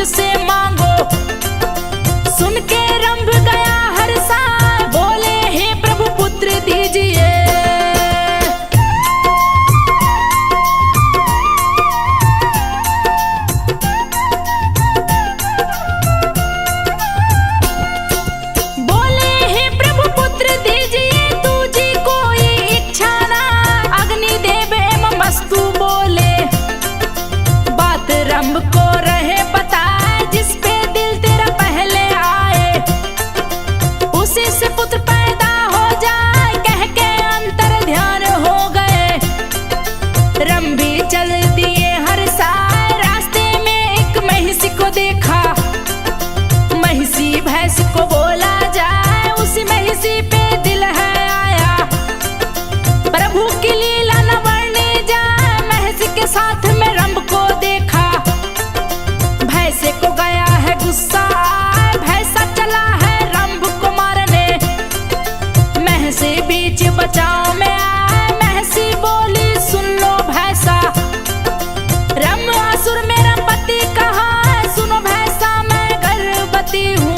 मुझसे मांगो। सुन के रंभ गया हर्षा, बोले हे प्रभु पुत्र दीजिए। बोले हे प्रभु पुत्र दीजिए, तुझी कोई इच्छा ना, अग्नि देवे मस्तु बोले। बात रंभ को रहे बताए, जिस पे दिल तेरा पहले आए, उसी से पुत्र पैदा हो जाए, कह के अंतर ध्यान हो गए। रंभी चल दिए हर्षाए, रास्ते में एक महिषी को देखा। महिषी भैंस को बोला जाए, उसी महिषी पे दिल है आया। प्रभु की लीला न वर्णी जाए, महिषी के साथ में रंभ को देखा। भैंसे को गया है गुस्सा, भैंसा चला है रंभ को मारने। महिषी बीच बचाव में आए, महिषी बोली सुन लो भैंसा। रंभ असुर मेरा पति कहा है, सुनो भैंसा मैं गर्भवती हूँ।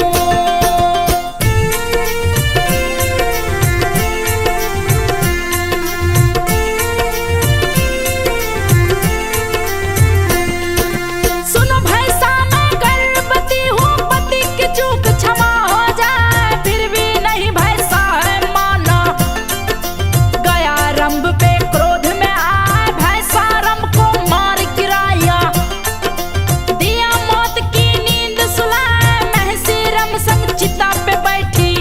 सुनो भैंसा मैं गर्भवती हूँ, पति की चूक क्षमा हो जाए, फिर भी नहीं भैंसा है माना। गया रंभ पे क्रोध में आए, भैंसा रंभ को मार गिराया। दिया मौत की नींद सुलाए, महिषी रंभ संग चिता पे बैठी।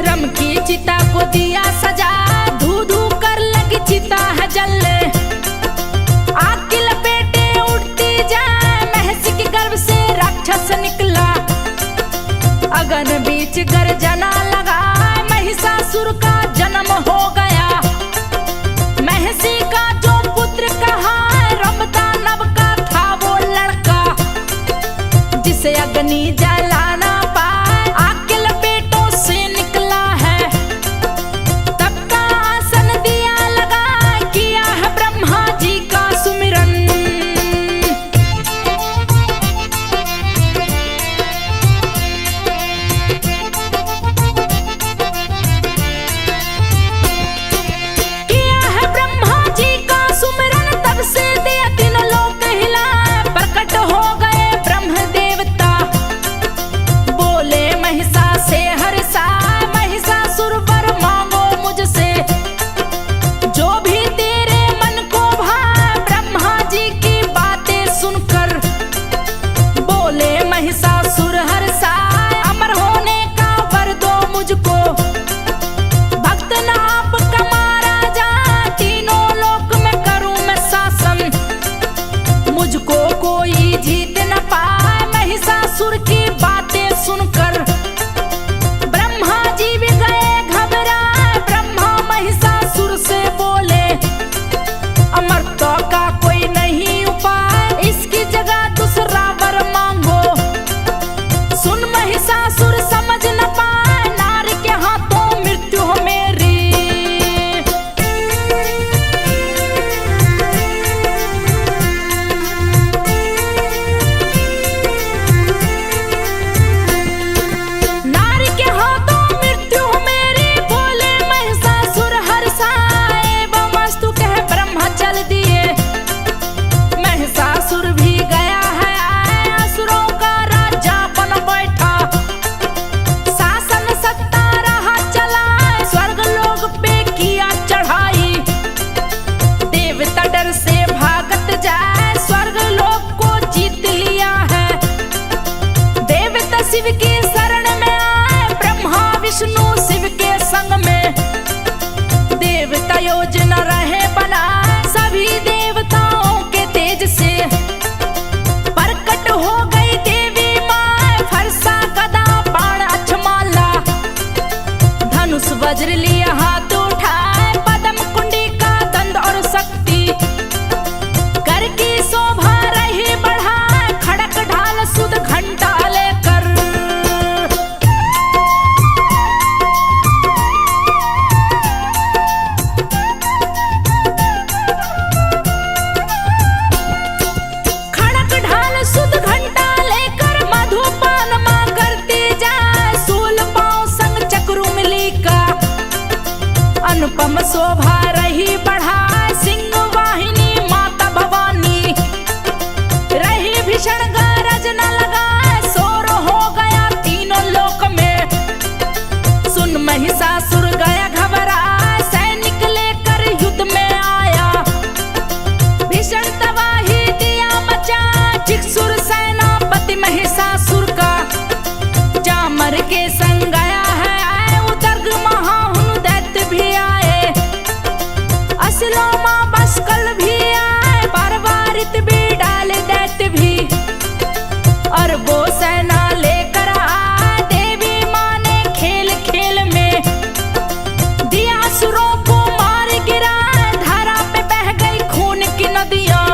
रंभ की चिता को दिया सजा, धू धू कर लगी चिता है जलने। आग की लपेटे उड़ती जाए, महिषी के गर्भ से राक्षस निकला। अगन बीच गर्जना लगा, महिषासुर का जन्म हो गया। महिषी का जो पुत्र कहा है, रंभ दानव का था वो लड़का। जिसे अग्नि जला ना पाए, आग के लपेटों से निकला है। तब का आसन दिया लगा, किया है ब्रह्मा जी का सुमिरन। किया है ब्रह्मा जी का सुमिरन, तब से दिया तीनों लोक हिलाए। प्रकट हो गए ब्रह्म देवता, बोले महिषा से हर्षा, महिषासुर वर मांगो मुझसे। जो भी तेरे मन को भाए, ब्रह्मा जी की बातें सुनकर। बोले महिषासुर हर्षा, अमर होने का वर दो मुझको। भक्त नाप का मारा जाए, तीनों लोक में करूं मैं शासन। मुझको कोई जीत न पाए, महिषासुर की बातें सुनकर। ब्रह्मा जी भी गए घबराए, ब्रह्मा महिषासुर से बोले। अमरता का कोई नहीं उपाय, इसकी जगह दूसरा वर मांगो। सुन महिषासुर समझ न पाए, नारी के हाथों मृत्यु हो मेरी। बसलोमा बसकल भी आए, बारवारित भी डाल दैत भी, और वो सेना लेकर आए देवी माँ ने खेल खेल में दिया असुरों को मार गिरा, धारा पे बह गई खून की नदियाँ।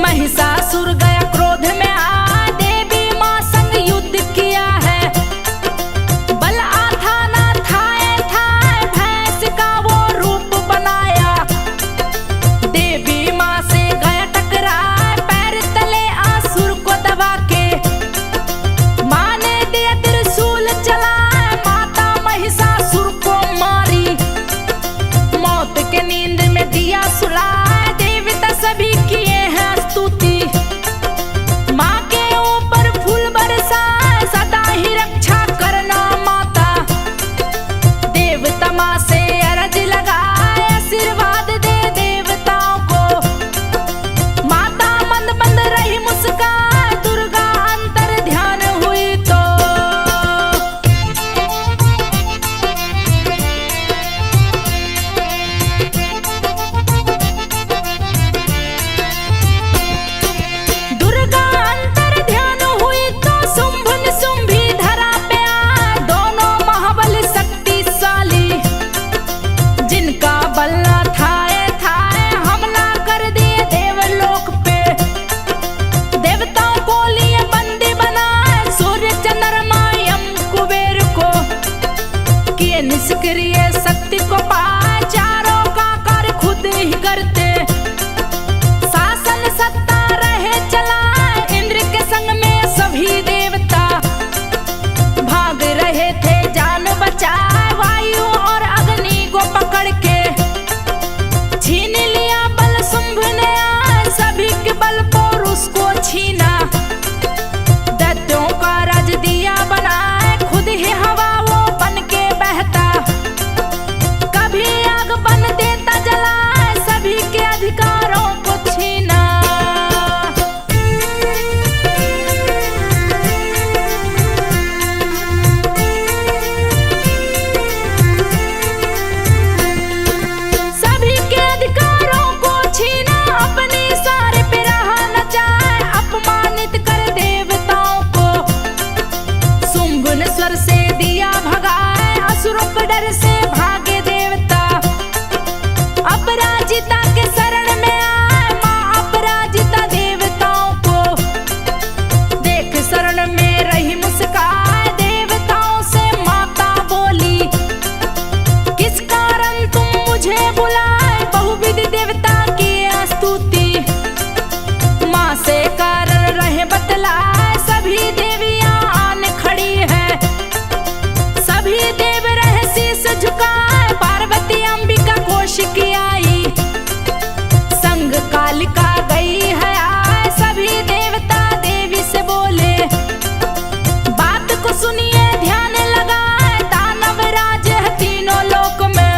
महिषासुर गया क्रोध में आ, देवी माँ संग युद्ध किया है, बल आथा ना थाए थाए, भैंस का वो रूप बनाया, देवी माँ से गया टकराए, पैर तले आसुर को दबा के, माँ ने दिया त्रिशूल चलाए, माता महिषासुर को मारी, मौत के नींद में दिया सुलाए, देवता सभी किए हैं स्तुति, माँ के ऊपर फूल बरसाए, सदा ही रक्षा करना माता, देवता माँ से अरज लगाए, आशीर्वाद दे देवताओं को, माता मंद मंद रही मुस्कान, दुर्गा अंतर ध्यान हुई तो। दुर्गा अंतर ध्यान हुई तो शुंभ निशुंभी धरा पे आए, दोनों महाबल शक्तिशाली, जिनका बल न थाए थाए, हमला कर दिए देवलोक पे, देवताओं को लिए बंदी बनाए, सूर्य चंद्रमा यम कुबेर को किए निष्क्रिय, शक्ति को पाए, चारों का कार्य खुद ही करते, शासन सत्ता रहे चलाए, इंद्र के संग में सभी देवता भाग रहे थे जान बचाए, वायु और अग्नि को पकड़ के छीन लिया बल शुंभ ने आए, सभी के बल पर उसको छीना, दैत्यों का राज दिया बनाए, खुद ही हवा वो बन के बहता, कभी आग बन देता जलाए, सभी के अधिकारों को छीना। सभी के अधिकारों को छीना, अपने सारे पे रहा न जाए, अपमानित कर देवताओं को, शुंभ ने स्वर से दिया भगाए, असुरों के डर से भागे देवता, अपराजिता के शरण में आए, माँ अपराजिता देवताओं को देख शरण में रही मुस्काए, देवताओं से माता बोली, किस कारण तुम मुझे बुलाए, बहुविध देवता की स्तुति, माँ से कारण रहे बतलाए, सभी देवियां आन खड़ी है, सभी देव रहे शीस झुकाए, पार्वती अंबिका कौशिकी आई, संग कालिका गई है आए, सभी देवता देवी से बोले, बात को सुनिए ध्यान लगाए, दानव राज है तीनों लोक में।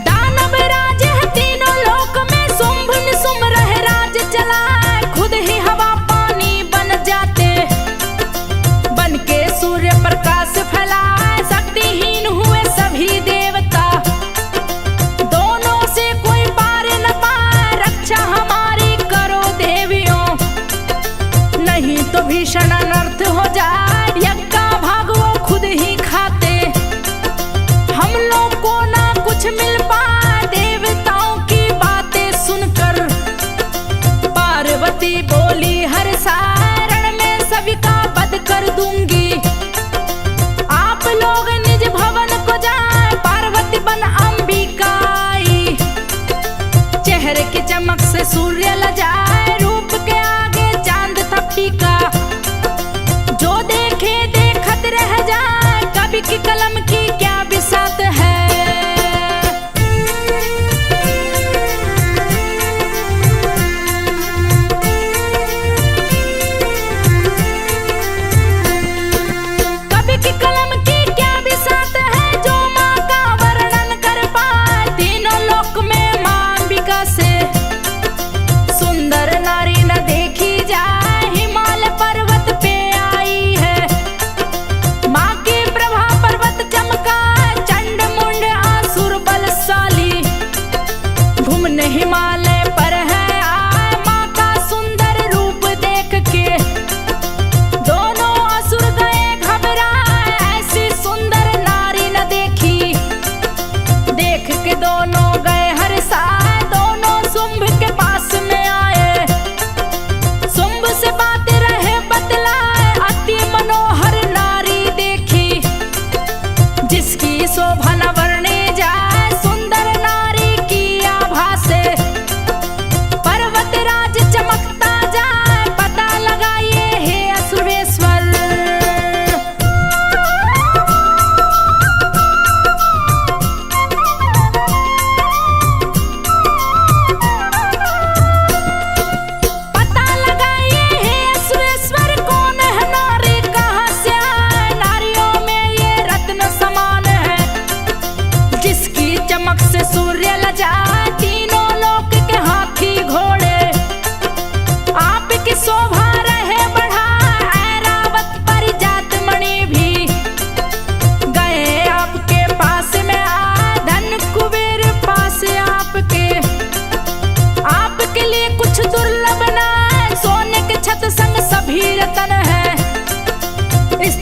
दानव राज है तीनों लोक में, शुंभ निशुंभ रहे राज चलाए, खुद ही हवा पानी बन जाते, बन के सूर्य प्रकाश फैलाए, शक्तिहीन हुए सभी देवता, दोनों से कोई पार न पाए, रक्षा हमारी करो देवियों, नहीं तो भीषण अनर्थ हो जाए, यज्ञ का भाग वो खुद ही खाते, हम लोग को ना कुछ मिल पाए, देवताओं की बातें सुनकर पार्वती बोली, हर सारण में सभी का वध कर दूंगी, आप लोग निज भवन को जाए, पार्वती बन अंबिका आई, चेहरे की चमक से सूर्य लजाए, रूप के आगे चांद था फीका, जो देखे देखत रह जाए, कवि की कलम की क्या बिसात है।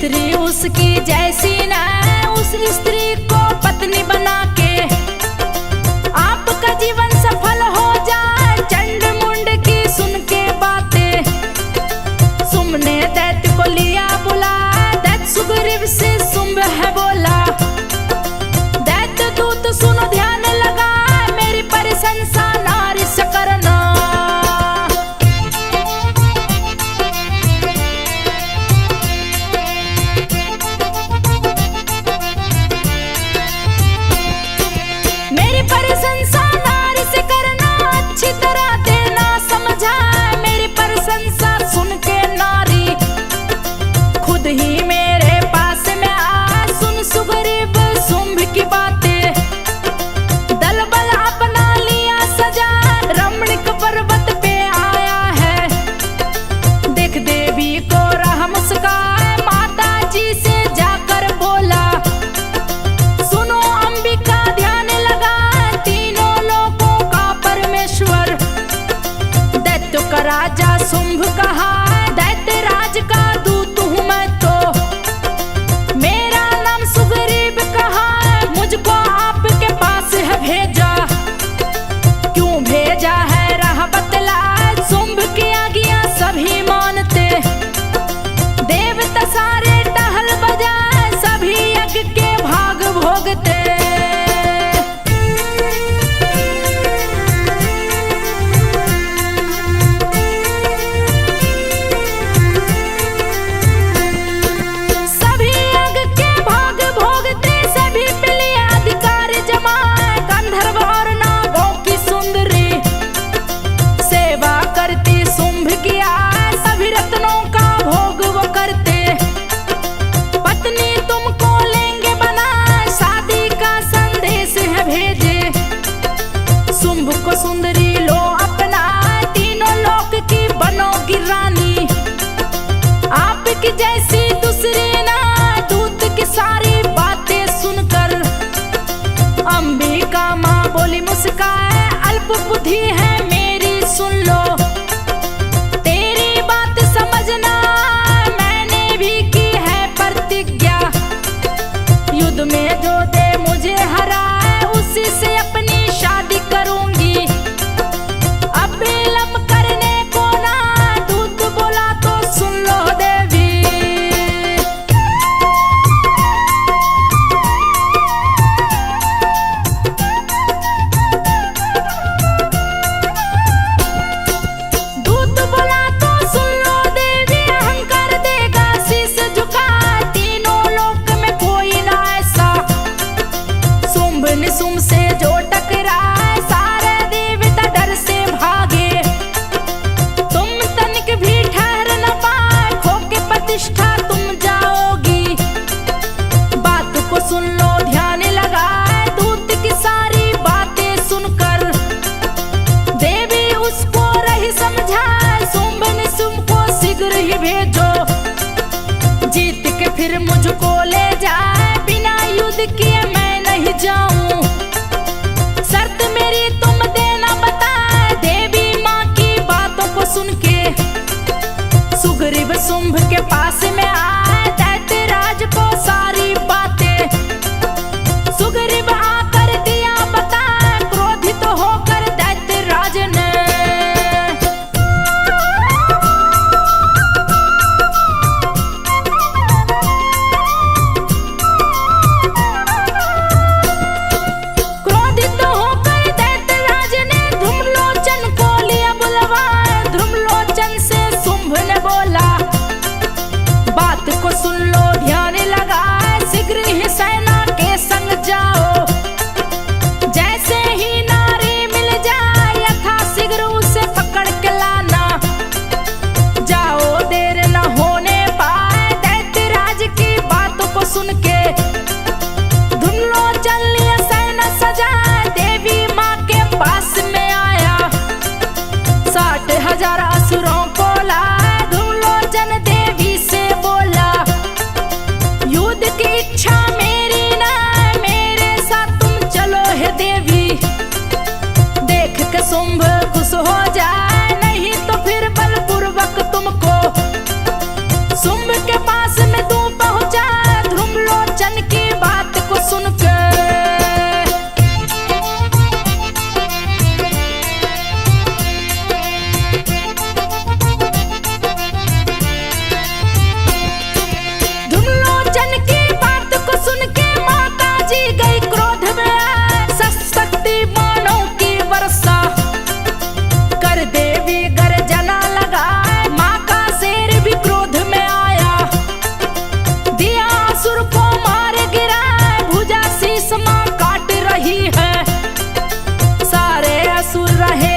स्त्री उसकी जैसी न, उस स्त्री को पत्नी बना के आपका जीवन सफल हो जाए। चंड मुंड की सुन के बातें सुमने दैत्य को लिया बुला। दैत्य सुग्रीव से शुंभ है बोला, दैत्य दूत सुनो ध्यान लगा, मेरी प्रशंसा नारी से करना। मेरी प्रशंसा नारी से करना, अच्छी तरह देना समझा। मेरी प्रशंसा सुन के नारी खुद ही मेरे पास में आ। सुन सुग्रीव शुंभ की बातें, दल बल अपना लिया सजा, रमणीक पर्वत पे आया है। देख देवी को रहा मुस्काए, माता जी से जाकर बोला, सुनो अंबिका ध्यान लगा, तीनों लोकों का परमेश्वर दैत्यों का राजा शुंभ कहा। दैत्य राज का दूत हूँ मैं तो, मेरा नाम सुग्रीव कहा। मुझको आपके पास है भेजा, क्यों भेजा है राह बतला। शुंभ की आज्ञा सभी मानते, देवता सारे टहल बजाए, सभी यज्ञ के भाग भोगते। सभी यज्ञ के भाग भोगते, सभी प्रिय अधिकार जमाए। गंधर्व और नागों की सुंदरी सेवा करती शुंभ की आय, सभी रत्नों का भोग वो करते। पत्नी तुमको लेंगे बना, शादी का संदेश है भेजे। शुंभ को सुंदरी लो अपना, तीनों लोक की बनोगी रानी। आपकी जैसी दूसरी ना, दूत की सारी बातें सुनकर अंबिका माँ बोली मुस्काए, अल्प बुद्धि है मेरी सुन लो, तेरी बात समझना मैंने भी की है प्रतिज्ञा। युद्ध में जो दे मुझे हराए, उसी से अपनी शादी करूंगी। अब विलंब करने को ना, दूत बोला तो सुन लो देवी। दूत बोला तो सुन लो देवी, अहंकार देगा शीश झुका, तीनों लोक में कोई ना ऐसा। शुंभ ने शुंभ से जो टकराए, सारे देवता डर से भागे। तुम तनिक भी ठहर न पाए, खोके प्रतिष्ठा तुम जाओगी। बात को सुन लो ध्यान लगाए, दूत की सारी बातें सुनकर देवी उसको रही समझाए। शुंभ ने शुंभ को शीघ्र ही भेजो, जीत के फिर मुझको ले जाए। बिना युद्ध किए मैं नहीं जाऊं, शर्त मेरी तुम देना बताए। देवी माँ की बातों को सुन के सुग्रीव शुंभ के पास में आए, दैत्य राज को सारी बातें सुग्रीव आकर दिया बताए। क्रोधित होकर दैत्य राज ने क्रोधित होकर दैत्य राज ने धूम्रलोचन को लिया बुलवाए। धूम्रलोचन से शुंभ ने बोला, बात को सुन लो ध्यान लगाए, शीघ्र ही सेना के संग जाओ। जैसे ही नारी मिल जाए, यथा शीघ्र उसे पकड़ के लाना। जाओ देर न होने पाए। दैत्य राज की बातों को सुन के धूम्रलोचन लिए सेना सजाए, देवी माँ के पास में आया। 60,000 असुरों को लाए, धूम्रलोचन देवी से बोला, युद्ध की इच्छा मेरी ना, मेरे साथ तुम चलो है देवी। देख के शुंभ खुश हो जाए, नहीं तो फिर बलपूर्वक तुमको शुंभ के पास में तू पहुंच रहे